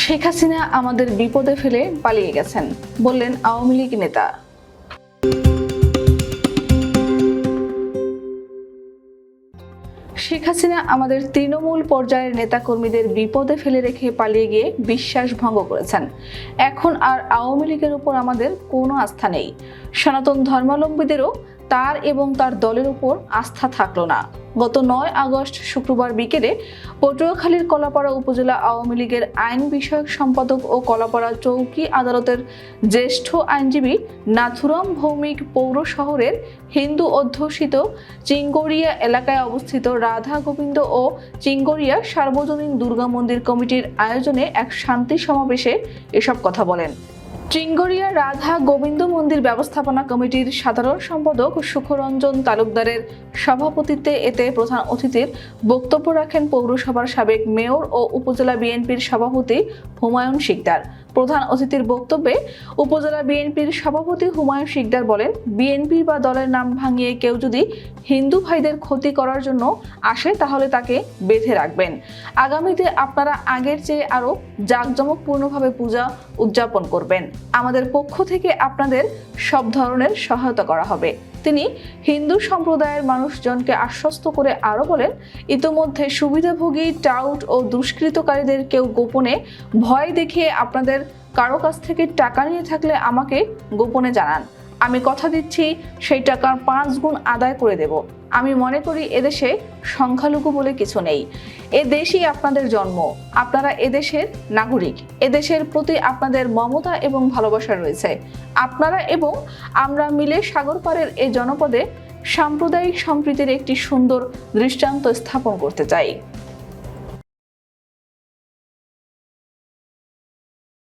শেখ হাসিনা আমাদের বিপদে ফেলে পালিয়ে গেছেন, বললেন আওয়ামী লীগ নেতা। শেখ হাসিনা আমাদের তৃণমূল পর্যায়ের নেতাকর্মীদের বিপদে ফেলে রেখে পালিয়ে গিয়ে বিশ্বাস ভঙ্গ করেছেন। এখন আর আওয়ামী লীগের উপর আমাদের কোনো আস্থা নেই। সনাতন ধর্মাবলম্বীদেরও তার এবং তার দলের উপর আস্থা থাকলো না। গত 9 আগস্ট শুক্রবার বিকেলে পটুয়াখালীর কলাপাড়া উপজেলা আওয়ামী লীগের আইন বিষয়ক সম্পাদক ও কলাপাড়া চৌকি আদালতের জ্যেষ্ঠ আইনজীবী নাথুরাম ভৌমিক পৌর শহরের হিন্দু অধ্যুষিত চিঙ্গরিয়া এলাকায় অবস্থিত রাধা গোবিন্দ ও চিঙ্গরিয়া সার্বজনীন দুর্গা মন্দির কমিটির আয়োজনে এক শান্তি সমাবেশে এসব কথা বলেন। চিঙ্গরিয়া রাধা গোবিন্দ মন্দির ব্যবস্থাপনা কমিটির সাধারণ সম্পাদক সুখরঞ্জন তালুকদারের সভাপতিত্বে এতে প্রধান অতিথির বক্তব্য রাখেন পৌরসভার সাবেক মেয়র ও উপজেলা বিএনপির সভাপতি হুমায়ুন শিকদার। প্রধান অতিথির বক্তব্যে উপজেলা বিএনপির সভাপতি হুমায়ুন শিকদার বলেন, বিএনপি বা দলের নাম ভাঙিয়ে কেউ যদি হিন্দু ভাইদের ক্ষতি করার জন্য আসে তাহলে তাকে বেঁধে রাখবেন। আগামীতে আপনারা আগের চেয়ে আরো জাঁকজমকপূর্ণভাবে পূজা উদযাপন করবেন। আমাদের পক্ষ থেকে আপনাদের সব ধরনের সহায়তা করা হবে। তিনি হিন্দু সম্প্রদায়ের মানুষজনকে আশ্বস্ত করে আরো বলেন, ইতোমধ্যে সুবিধাভোগী টাউট ও দুষ্কৃতকারীদের কেউ গোপনে ভয় দেখিয়ে আপনাদের কারো কাছ থেকে টাকা নিয়ে থাকলে আমাকে গোপনে জানান। আমি কথা দিচ্ছি সেই টাকার 5 গুণ আদায় করে দেব। আমি মনে করি এদেশে সংখ্যালঘু বলে কিছু নেই। এ দেশই আপনাদের জন্ম, আপনারা এদেশের নাগরিক। এদেশের প্রতি আপনাদের মমতা এবং ভালোবাসা রয়েছে। আপনারা এবং আমরা মিলে সাগর পাড়ের এই জনপদে সাম্প্রদায়িক সম্প্রীতির একটি সুন্দর দৃষ্টান্ত স্থাপন করতে চাই।